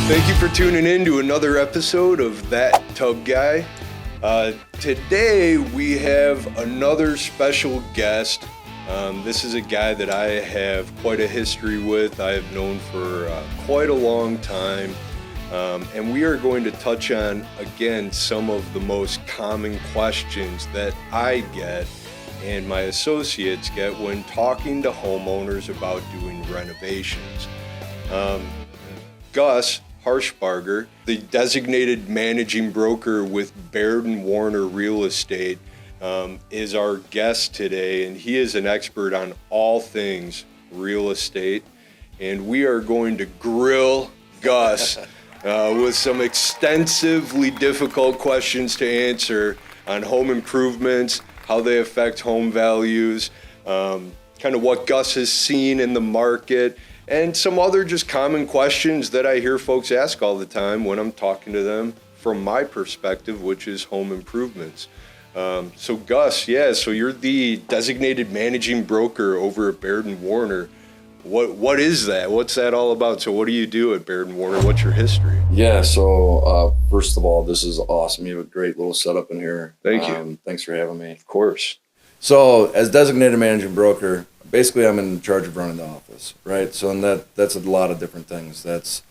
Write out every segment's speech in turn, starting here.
Thank you for tuning in to another episode of That Tub Guy. Today we have another special guest. This is a guy that I have quite a history with. I have known for quite a long time. And we are going to touch on, again, some of the most common questions that I get and my associates get when talking to homeowners about doing renovations. Gus Harshbarger, the designated managing broker with Baird Warner Real Estate, is our guest today, and he is an expert on all things real estate. And we are going to grill Gus with some extensively difficult questions to answer on home improvements, how they affect home values, kind of what Gus has seen in the market, and some other just common questions that I hear folks ask all the time when I'm talking to them from my perspective, which is home improvements. So Gus, so you're the designated managing broker over at Baird Warner. What is that? What's that all about? So what do you do at Baird Warner? What's your history? Yeah, so first of all, this is awesome. You have a great little setup in here. Thank you. Thanks for having me. Of course. So as designated managing broker, basically I'm in charge of running the office, right? So and that's a lot of different things. That's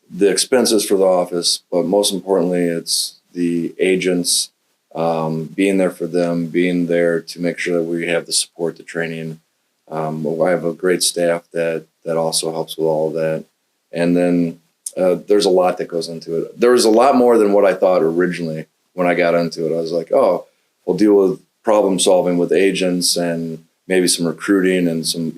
the expenses for the office, but most importantly, it's the agents, being there for them, being there to make sure that we have the support, the training. I have a great staff that also helps with all of that. And then there's a lot that goes into it. There was a lot more than what I thought originally when I got into it. I was like, oh, we'll deal with problem solving with agents and maybe some recruiting and some,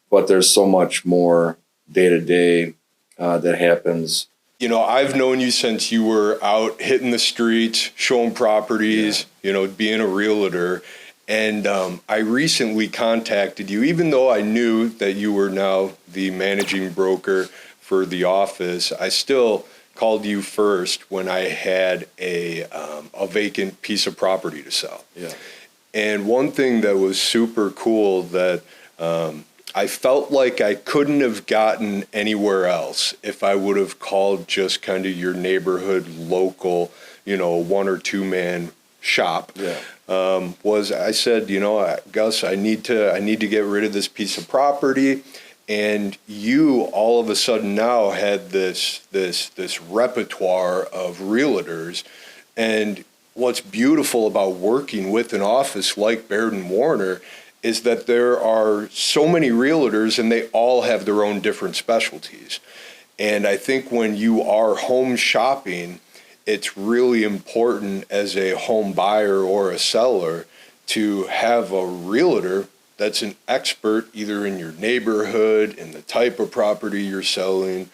but there's so much more day to day that happens. I've known you since you were out hitting the streets, showing properties, being a realtor. And I recently contacted you, even though I knew that you were now the managing broker for the office. I still called you first when I had a vacant piece of property to sell. Yeah. And one thing that was super cool that I felt like I couldn't have gotten anywhere else if I would have called just kind of your neighborhood local, 1 or 2 man shop. Yeah. Was I said, Gus, I need to get rid of this piece of property. And you all of a sudden now had this repertoire of realtors. And what's beautiful about working with an office like Baird Warner is that there are so many realtors and they all have their own different specialties. And I think when you are home shopping, it's really important as a home buyer or a seller to have a realtor that's an expert either in your neighborhood, in the type of property you're selling,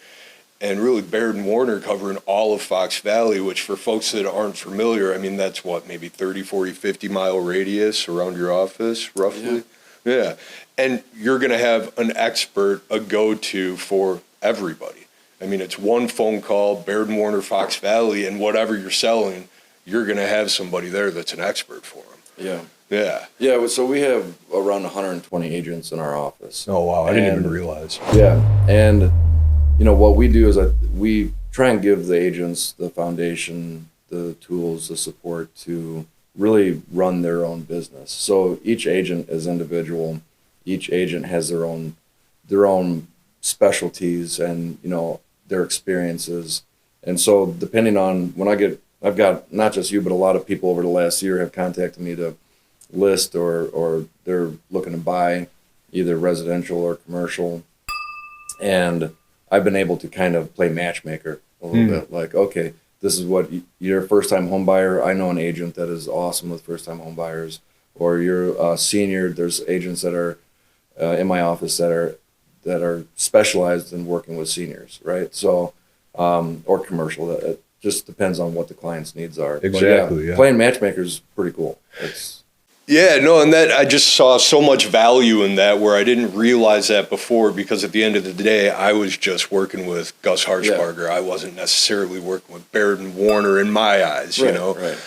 and really Baird Warner covering all of Fox Valley, which for folks that aren't familiar, that's maybe 30, 40, 50 mile radius around your office, roughly? Yeah. And you're going to have an expert, a go-to for everybody. It's one phone call, Baird Warner Fox Valley, and whatever you're selling, you're going to have somebody there that's an expert for them. Yeah. Yeah. Yeah, so we have around 120 agents in our office. Oh, wow. I didn't even realize. Yeah. And, what we do is we try and give the agents the foundation, the tools, the support to really run their own business. So each agent is individual. Each agent has their own specialties and, their experiences. And so depending on I've got not just you, but a lot of people over the last year have contacted me to list or they're looking to buy either residential or commercial. And I've been able to kind of play matchmaker a little bit. Like, okay, this is what you're a first-time home buyer. I know an agent that is awesome with first-time home buyers. Or you're a senior. There's agents that are in my office that are specialized in working with seniors, right? So, or commercial. It just depends on what the client's needs are. Exactly. Yeah. Playing matchmaker is pretty cool. And that I just saw so much value in that where I didn't realize that before, because at the end of the day, I was just working with Gus Harshbarger. I wasn't necessarily working with Baird Warner in my eyes, Right.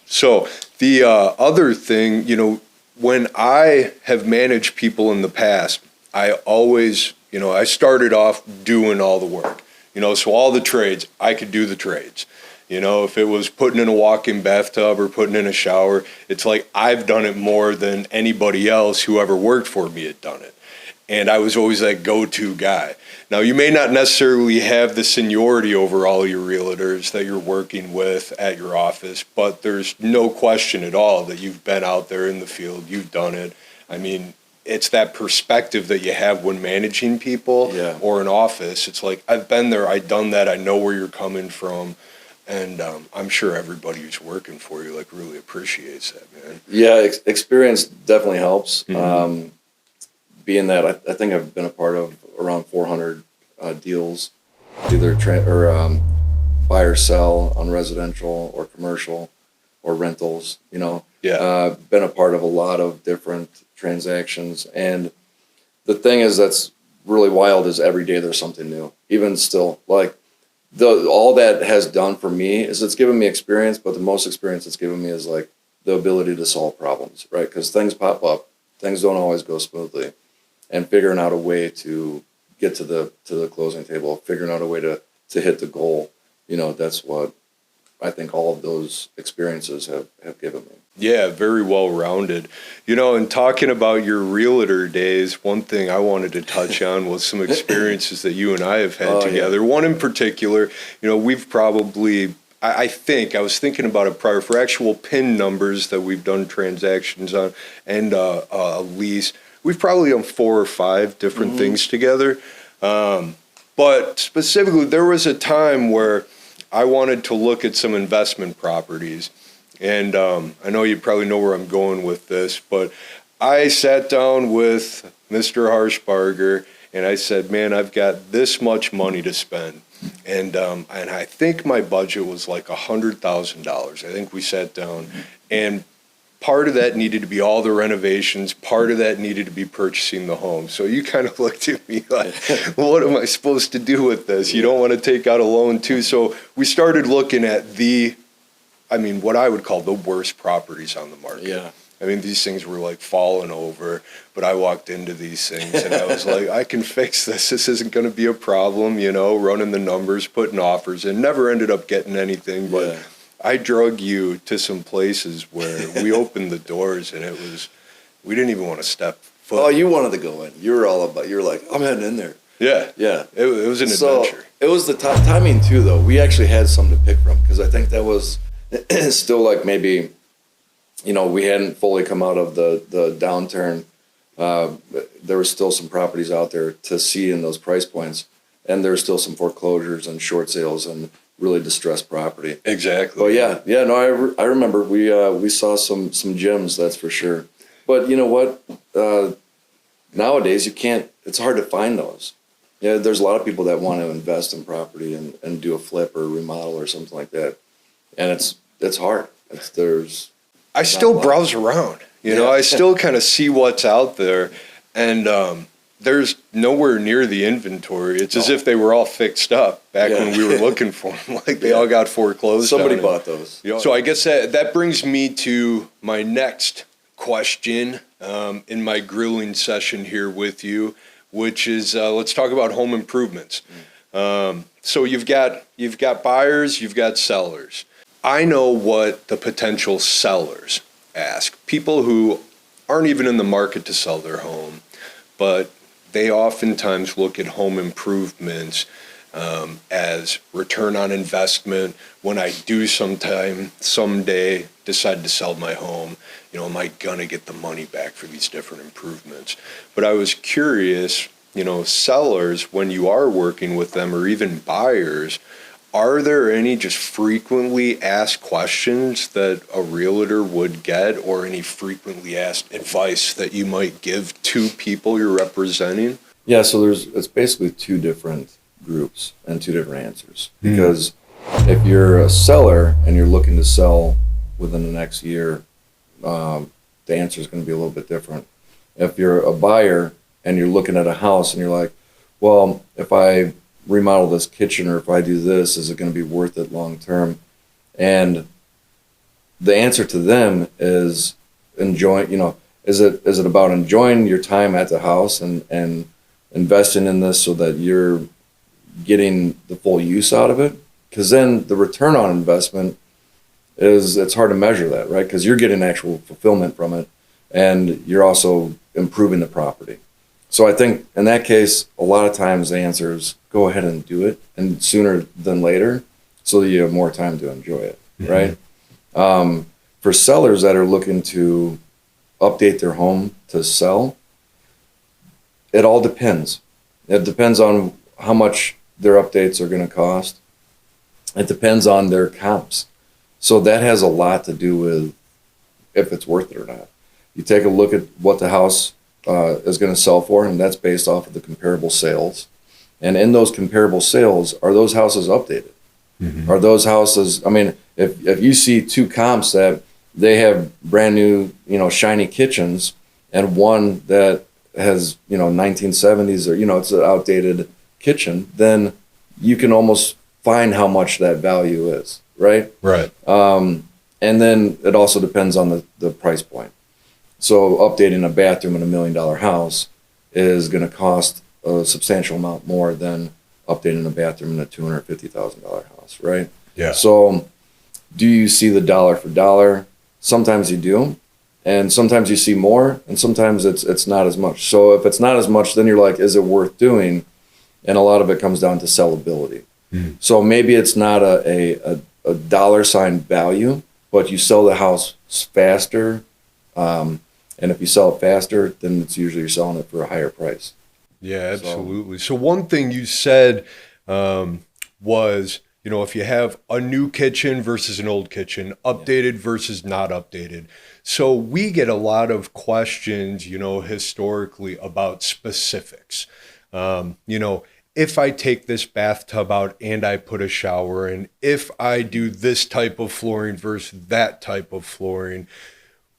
So the other thing, when I have managed people in the past, I always, I started off doing all the work. So all the trades, I could do the trades. If it was putting in a walk-in bathtub or putting in a shower, it's like I've done it more than anybody else who ever worked for me had done it. And I was always that go-to guy. Now, you may not necessarily have the seniority over all your realtors that you're working with at your office, but there's no question at all that you've been out there in the field, you've done it. I mean, it's that perspective that you have when managing people or an office. It's like, I've been there, I've done that, I know where you're coming from. And I'm sure everybody who's working for you really appreciates that, man. Yeah, experience definitely helps. Being that I think I've been a part of around 400 deals, either buy or sell on residential or commercial or rentals. Been a part of a lot of different transactions, and the thing is that's really wild is every day there's something new. Even still, like all that has done for me is it's given me experience, but the most experience it's given me is like the ability to solve problems, right? Because things pop up, things don't always go smoothly. And figuring out a way to get to the closing table, figuring out a way to hit the goal, that's what I think all of those experiences have given me. Yeah, very well-rounded. And talking about your realtor days, one thing I wanted to touch on was some experiences that you and I have had together. Yeah. One in particular, we've probably, I think, I was thinking about it prior, for actual PIN numbers that we've done transactions on and a lease, we've probably done 4 or 5 different things together. But specifically, there was a time where I wanted to look at some investment properties. And I know you probably know where I'm going with this, but I sat down with Mr. Harshbarger and I said, man, I've got this much money to spend. And I think my budget was like $100,000. I think we sat down and part of that needed to be all the renovations. Part of that needed to be purchasing the home. So you kind of looked at me like, well, what am I supposed to do with this? You don't want to take out a loan too. So we started looking at what I would call the worst properties on the market. Yeah. I mean, these things were like falling over, but I walked into these things and I was like, I can fix this. This isn't going to be a problem, running the numbers, putting offers in. Never ended up getting anything, but I drug you to some places where we opened the doors and we didn't even want to step foot. Oh, you wanted to go in. You were like, I'm heading in there. Yeah. Yeah. It was an adventure. It was the timing too, though. We actually had something to pick from because I think that was still like maybe, we hadn't fully come out of the downturn. There was still some properties out there to see in those price points. And there were still some foreclosures and short sales and really distressed property. Exactly. But I remember we saw some gems, that's for sure. But you know what? Nowadays it's hard to find those. Yeah, there's a lot of people that want to invest in property and do a flip or remodel or something like that. And it's hard. I still browse around, I still kind of see what's out there, and there's nowhere near the inventory. It's as if they were all fixed up back when we were looking for them, like they all got foreclosed. Somebody bought those. So I guess that brings me to my next question in my grilling session here with you, which is let's talk about home improvements. So you've got buyers, you've got sellers. I know what the potential sellers ask. People who aren't even in the market to sell their home, but they oftentimes look at home improvements as return on investment. When I do someday decide to sell my home, am I going to get the money back for these different improvements? But I was curious, sellers, when you are working with them, or even buyers, are there any just frequently asked questions that a realtor would get, or any frequently asked advice that you might give to people you're representing? Yeah, so it's basically 2 different groups and 2 different answers. Because if you're a seller and you're looking to sell within the next year, the answer is going to be a little bit different. If you're a buyer and you're looking at a house and you're like, well, if I remodel this kitchen or if I do this, is it going to be worth it long term? And the answer to them is enjoying, is it about enjoying your time at the house and investing in this so that you're getting the full use out of it. Because then the return on investment it's hard to measure that, right? Because you're getting actual fulfillment from it, and you're also improving the property. So I think in that case, a lot of times the answer is go ahead and do it, and sooner than later, so that you have more time to enjoy it, right? For sellers that are looking to update their home to sell, it all depends. It depends on how much their updates are going to cost. It depends on their comps. So that has a lot to do with if it's worth it or not. You take a look at what the house is going to sell for, and that's based off of the comparable sales. And in those comparable sales, are those houses updated? Are those houses, I mean, if you see two comps that they have brand new, shiny kitchens, and one that has, 1970s or, it's an outdated kitchen, then you can almost find how much that value is, right? Right. And then it also depends on the price point. So updating a bathroom in $1 million house is going to cost a substantial amount more than updating a bathroom in a $250,000 house, right? Yeah. So do you see the dollar for dollar? Sometimes you do, and sometimes you see more, and sometimes it's not as much. So if it's not as much, then you're like, is it worth doing? And a lot of it comes down to sellability. So maybe it's not a dollar sign value, but you sell the house faster, and if you sell it faster, then it's usually you're selling it for a higher price. Yeah, absolutely. So one thing you said was, if you have a new kitchen versus an old kitchen, updated versus not updated. So we get a lot of questions, historically about specifics. If I take this bathtub out and I put a shower in, if I do this type of flooring versus that type of flooring,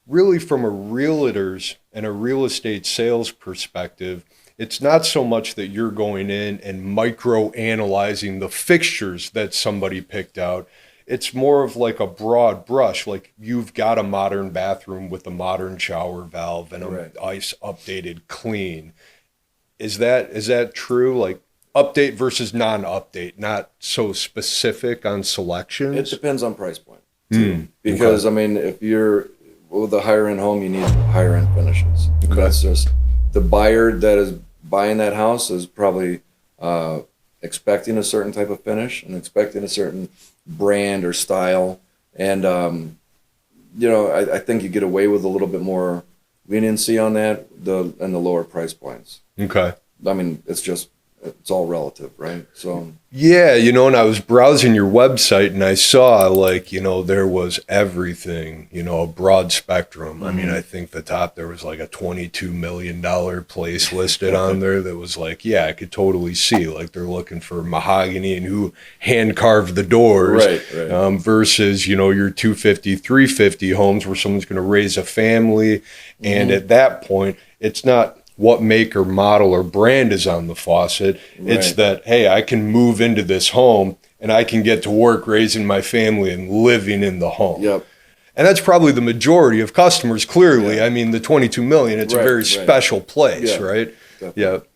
really from a realtor's and a real estate sales perspective, it's not so much that you're going in and micro analyzing the fixtures that somebody picked out. It's more of like a broad brush, like you've got a modern bathroom with a modern shower valve and a nice updated clean. Is that true? Like update versus non-update, not so specific on selections? It depends on price point too. Because I mean, if you're with a higher end home, you need higher end finishes. That's just the buyer that is buying that house is probably expecting a certain type of finish and expecting a certain brand or style. And, I think you get away with a little bit more leniency on that and the lower price points. Okay. I mean, it's all relative, right? So yeah, and I was browsing your website and I saw there was everything, a broad spectrum. I mean, I think the top there was like a $22 million place listed on there that was like, yeah, I could totally see like they're looking for mahogany and who hand carved the doors, right. Versus, your 250, 350 homes where someone's going to raise a family. And at that point, it's not what make or model or brand is on the faucet. It's that, hey, I can move into this home and I can get to work raising my family and living in the home. Yep. And that's probably the majority of customers, clearly. Yeah. I mean, the 22 million, it's a very special place, right? Definitely.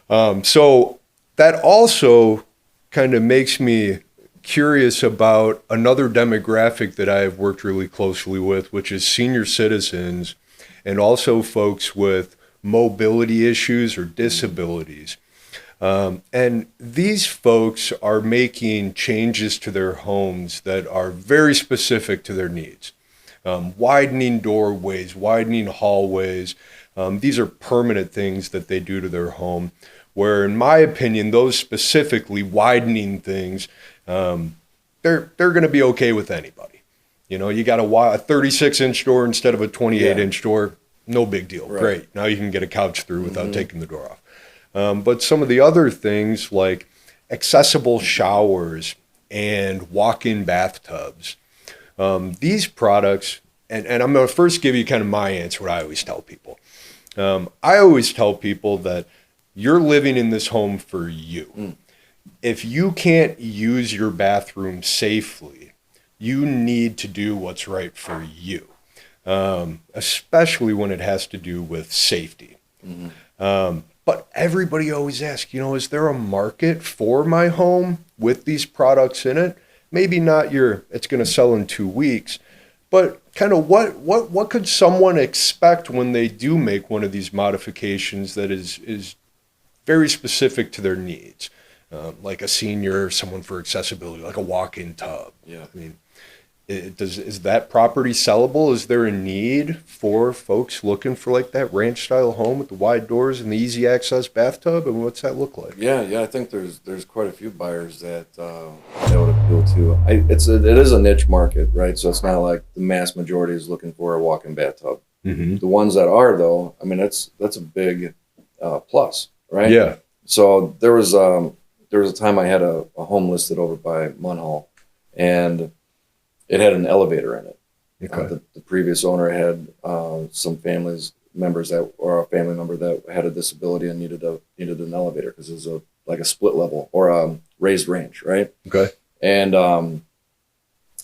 Yeah. So that also kind of makes me curious about another demographic that I have worked really closely with, which is senior citizens and also folks with mobility issues or disabilities. And these folks are making changes to their homes that are very specific to their needs. Widening doorways, widening hallways. These are permanent things that they do to their home, where in my opinion, those specifically widening things, they're going to be okay with anybody. You got a 36-inch door instead of a 28-inch door. No big deal. Right. Great. Now you can get a couch through without taking the door off. But some of the other things like accessible showers and walk-in bathtubs, these products, and I'm going to first give you kind of my answer, what I always tell people. I always tell people that you're living in this home for you. If you can't use your bathroom safely, you need to do what's right for you. Especially when it has to do with safety. But everybody always asks, is there a market for my home with these products in it? Maybe not it's going to sell in 2 weeks, but kind of what could someone expect when they do make one of these modifications that is very specific to their needs? Like a senior, someone for accessibility, like a walk-in tub. Yeah. I mean, is that property sellable? Is there a need for folks looking for like that ranch style home with the wide doors and the easy access bathtub? And what's that look like? Yeah, I think there's quite a few buyers that would appeal to. It is a niche market, right? So it's not like the mass majority is looking for a walk-in bathtub. Mm-hmm. The ones that are, though, I mean, that's a big plus, right? Yeah. So there was a time I had a home listed over by Munhall, and it had an elevator in it. Okay. The previous owner had some family members that had a disability and needed an elevator because it was like a split level or a raised range, right? Okay. And I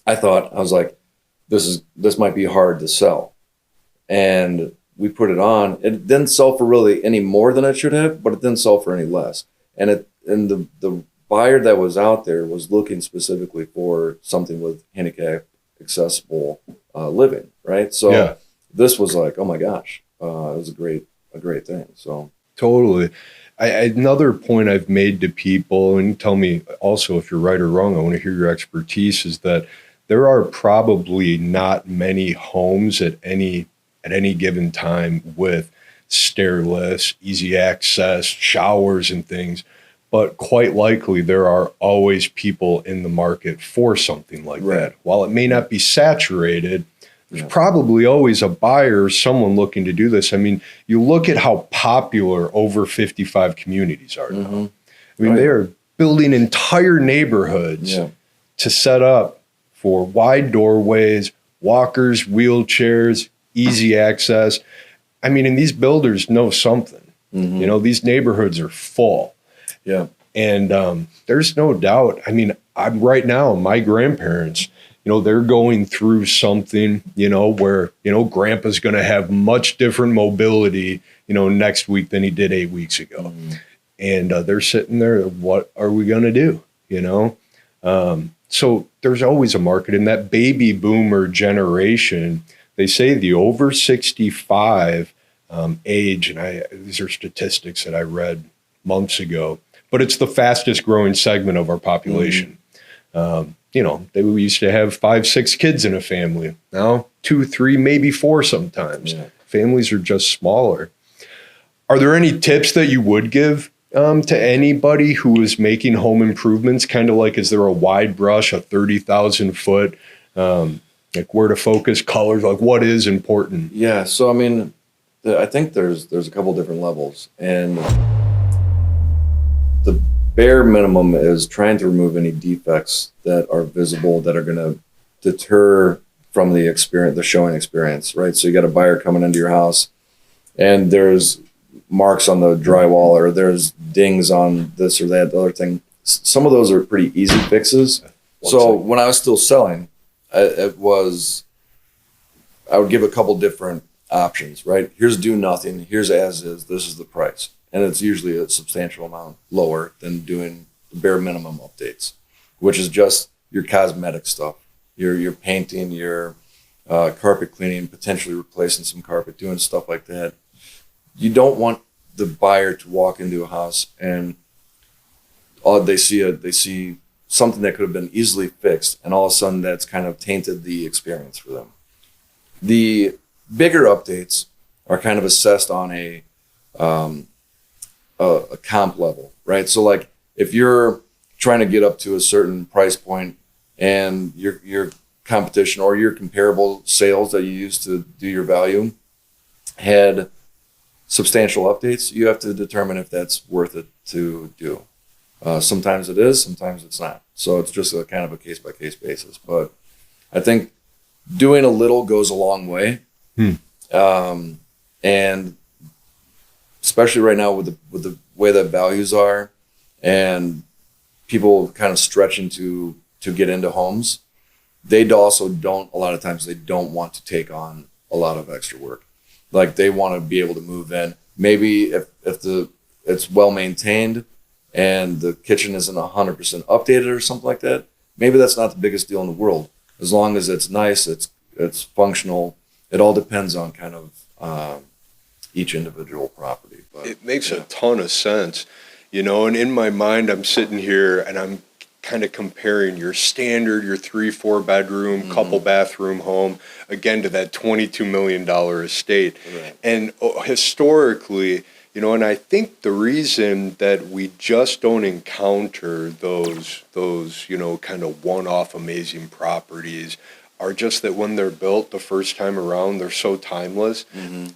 was like, this might be hard to sell, and we put it on. It didn't sell for really any more than it should have, but it didn't sell for any less. And the buyer that was out there was looking specifically for something with handicap accessible living, right? So yeah. This was like, oh my gosh, it was a great thing. So totally. Another point I've made to people, and tell me also if you're right or wrong, I want to hear your expertise, is that there are probably not many homes at any given time with stair lifts, easy access, showers and things. But quite likely there are always people in the market for something like right. that. While it may not be saturated, there's Yeah. probably always a buyer, someone looking to do this. I mean, you look at how popular over 55 communities are now. Mm-hmm. I mean, they are building entire neighborhoods to set up for wide doorways, walkers, wheelchairs, easy access. I mean, and these builders know something. Mm-hmm. These neighborhoods are full. Yeah. And there's no doubt. I mean, I'm right now, my grandparents, they're going through something, where, grandpa's going to have much different mobility, next week than he did 8 weeks ago. Mm-hmm. And they're sitting there, what are we going to do? So there's always a market in that baby boomer generation. They say the over 65 age, and these are statistics that I read months ago, but it's the fastest growing segment of our population. Mm-hmm. We used to have 5-6 kids in a family. Now 2, 3, maybe 4 sometimes. Yeah. Families are just smaller. Are there any tips that you would give to anybody who is making home improvements? Kind of like, is there a wide brush, a 30,000 foot, like where to focus, colors, like what is important? Yeah. So, I mean, I think there's a couple different levels, and the bare minimum is trying to remove any defects that are visible that are going to deter from the showing experience, right? So you got a buyer coming into your house and there's marks on the drywall, or there's dings on this or that, the other thing. Some of those are pretty easy fixes. So when I was still selling, I would give a couple different options, right? Here's do nothing. Here's as is. This is the price. And it's usually a substantial amount lower than doing the bare minimum updates, which is just your cosmetic stuff, your painting, your carpet cleaning, potentially replacing some carpet, doing stuff like that. You don't want the buyer to walk into a house and they see something that could have been easily fixed, and all of a sudden that's kind of tainted the experience for them. The bigger updates are kind of assessed on a comp level, right? So like if you're trying to get up to a certain price point and your competition or your comparable sales that you use to do your value had substantial updates, you have to determine if that's worth it to do. Sometimes it is, sometimes it's not. So it's just a kind of a case-by-case basis. But I think doing a little goes a long way. And especially right now with the way that values are and people kind of stretching to get into homes, a lot of times they don't want to take on a lot of extra work. Like they want to be able to move in. Maybe if the it's well maintained and the kitchen isn't 100% updated or something like that, maybe that's not the biggest deal in the world. As long as it's nice, it's functional. It all depends on kind of each individual property. But, it makes a ton of sense, and in my mind, I'm sitting here and I'm kind of comparing your standard, your 3-4 bedroom, couple bathroom home, again, to that $22 million estate. Right. And historically, and I think the reason that we just don't encounter those kind of one-off amazing properties are just that when they're built the first time around, they're so timeless.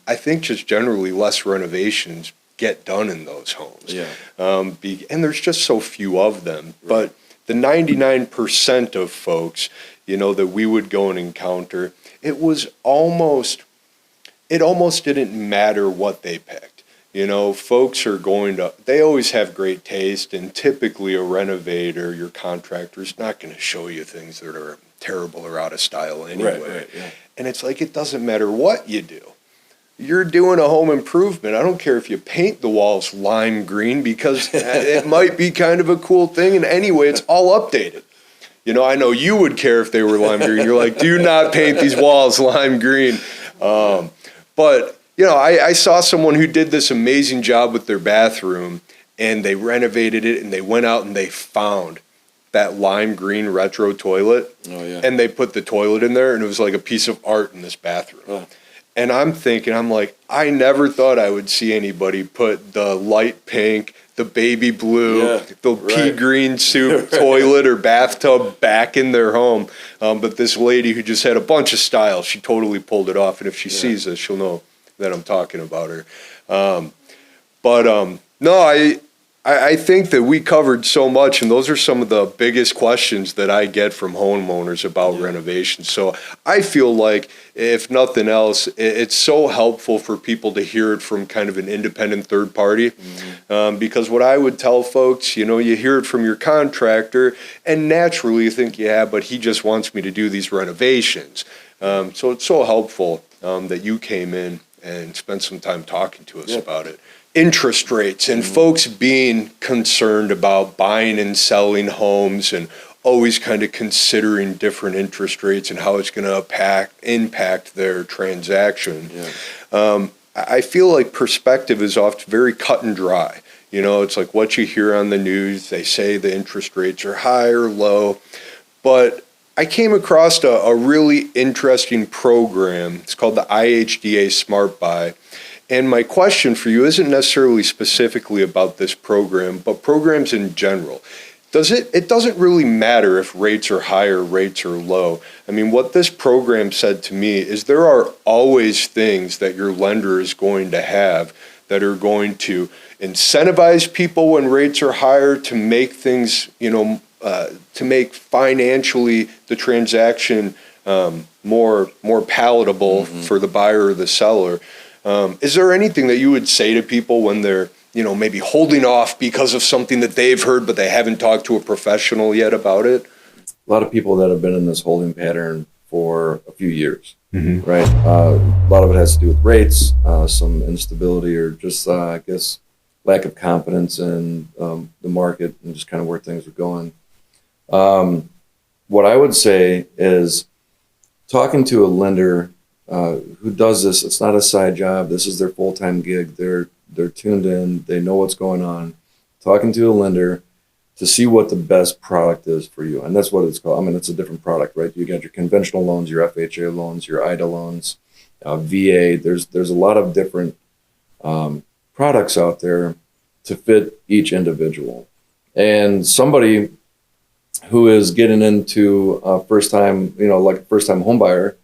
I think just generally less renovations get done in those homes. Yeah. And there's just so few of them. Right. But the 99% of folks, that we would go and encounter, it almost didn't matter what they picked. Folks are they always have great taste, and typically a renovator, your contractor, is not going to show you things that are terrible or out of style anyway. Right, yeah. And it's like, it doesn't matter what you do. You're doing a home improvement. I don't care if you paint the walls lime green, because it might be kind of a cool thing. And anyway, it's all updated. I know you would care if they were lime green. You're like, do not paint these walls lime green. But I saw someone who did this amazing job with their bathroom, and they renovated it, and they went out and they found that lime green retro toilet. Oh, yeah. And they put the toilet in there, and it was like a piece of art in this bathroom. Oh. And I'm like, I never thought I would see anybody put the light pink, the baby blue, the pea green soup toilet or bathtub back in their home. But this lady who just had a bunch of style, she totally pulled it off. And if she sees this, she'll know that I'm talking about her. No, I think that we covered so much, and those are some of the biggest questions that I get from homeowners about renovations. So I feel like, if nothing else, it's so helpful for people to hear it from kind of an independent third party. Because what I would tell folks, you hear it from your contractor, and naturally you think, but he just wants me to do these renovations. So it's so helpful that you came in and spent some time talking to us about it. Interest rates and folks being concerned about buying and selling homes, and always kind of considering different interest rates and how it's going to impact their transaction. I feel like perspective is often very cut and dry. It's like what you hear on the news. They say the interest rates are high or low, but I came across a really interesting program. It's called the IHDA Smart Buy. And my question for you isn't necessarily specifically about this program, but programs in general. It doesn't really matter if rates are high or rates are low. I mean, what this program said to me is there are always things that your lender is going to have that are going to incentivize people when rates are higher to make things, to make financially the transaction more palatable for the buyer or the seller. Is there anything that you would say to people when they're, maybe holding off because of something that they've heard, but they haven't talked to a professional yet about it? A lot of people that have been in this holding pattern for a few years, right? A lot of it has to do with rates, some instability, or just, I guess, lack of confidence in the market and just kind of where things are going. What I would say is talking to a lender who does this. It's not a side job. This is their full-time gig. They're tuned in. They know what's going on. Talking to a lender to see what the best product is for you. And that's what it's called. I mean, it's a different product, right? You got your conventional loans, your FHA loans, your IDA loans, VA. There's a lot of different products out there to fit each individual. And somebody who is getting into a first-time, like a first-time home buyer,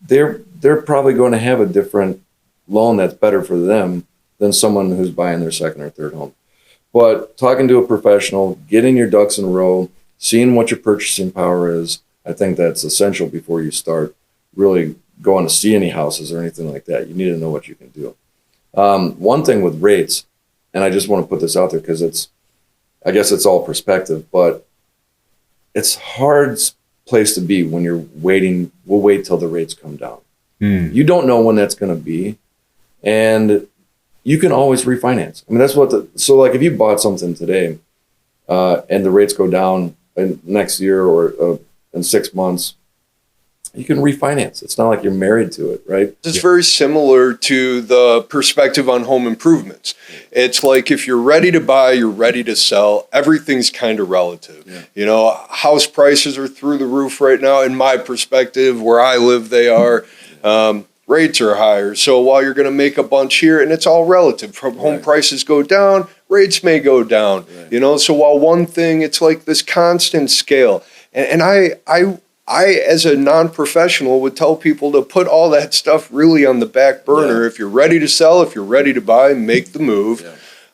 they're probably going to have a different loan that's better for them than someone who's buying their second or third home. But talking to a professional, getting your ducks in a row, seeing what your purchasing power is, I think that's essential before you start really going to see any houses or anything like that. You need to know what you can do. One thing with rates, and I just want to put this out there because I guess it's all perspective, but it's hard place to be when you're waiting. We'll wait till the rates come down. You don't know when that's going to be. And you can always refinance. I mean, that's so like if you bought something today, and the rates go down in next year or in 6 months, you can refinance. It's not like you're married to it, right? It's very similar to the perspective on home improvements. It's like if you're ready to buy, you're ready to sell, everything's kind of relative. Yeah. You know, house prices are through the roof right now. In my perspective, where I live, they are. Rates are higher. So while you're going to make a bunch here, and it's all relative, home prices go down, rates may go down. Right. You know, so while one thing, it's like this constant scale. And I, as a non-professional, would tell people to put all that stuff really on the back burner. Yeah. If you're ready to sell, if you're ready to buy, make the move.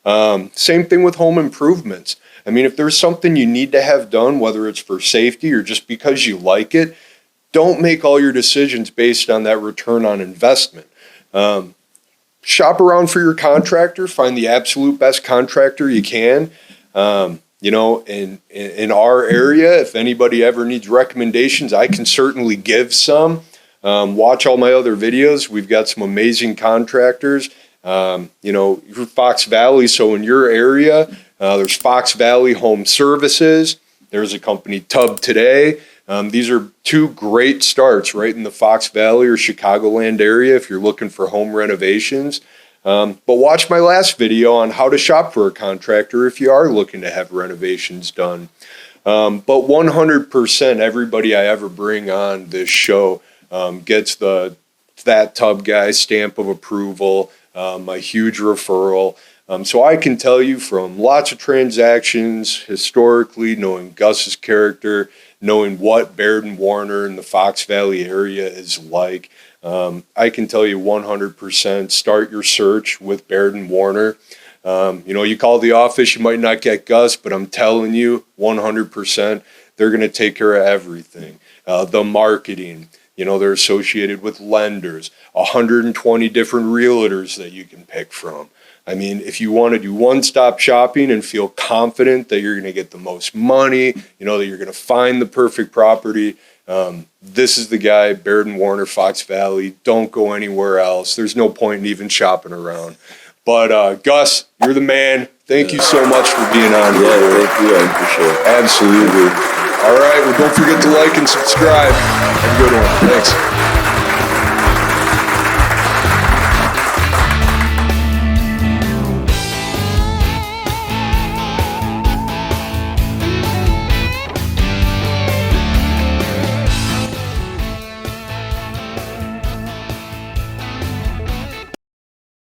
Yeah. Same thing with home improvements. I mean, if there's something you need to have done, whether it's for safety or just because you like it, don't make all your decisions based on that return on investment. Shop around for your contractor, find the absolute best contractor you can. You know, in our area, if anybody ever needs recommendations, I can certainly give some. Watch all my other videos. We've got some amazing contractors. You know, you're Fox Valley, so in your area, there's Fox Valley Home Services. There's a company, Tub Today. These are two great starts right in the Fox Valley or Chicagoland area if you're looking for home renovations. But watch my last video on how to shop for a contractor if you are looking to have renovations done. But 100% everybody I ever bring on this show gets that Tub Guy stamp of approval, a huge referral. So I can tell you from lots of transactions, historically, knowing Gus's character, knowing what Baird and Warner in the Fox Valley area is like, I can tell you 100% start your search with Baird and Warner. You know, you call the office, you might not get Gus, but I'm telling you 100% they're going to take care of everything. The marketing, you know, they're associated with lenders, 120 different realtors that you can pick from. I mean, if you want to do one-stop shopping and feel confident that you're going to get the most money, you know, that you're going to find the perfect property, this is the guy, Baird and Warner, Fox Valley. Don't go anywhere else. There's no point in even shopping around. But Gus, you're the man. Thank you so much for being on here. Yeah, thank you. I appreciate it. Absolutely. All right. Well, don't forget to like and subscribe. Have a good one. Thanks.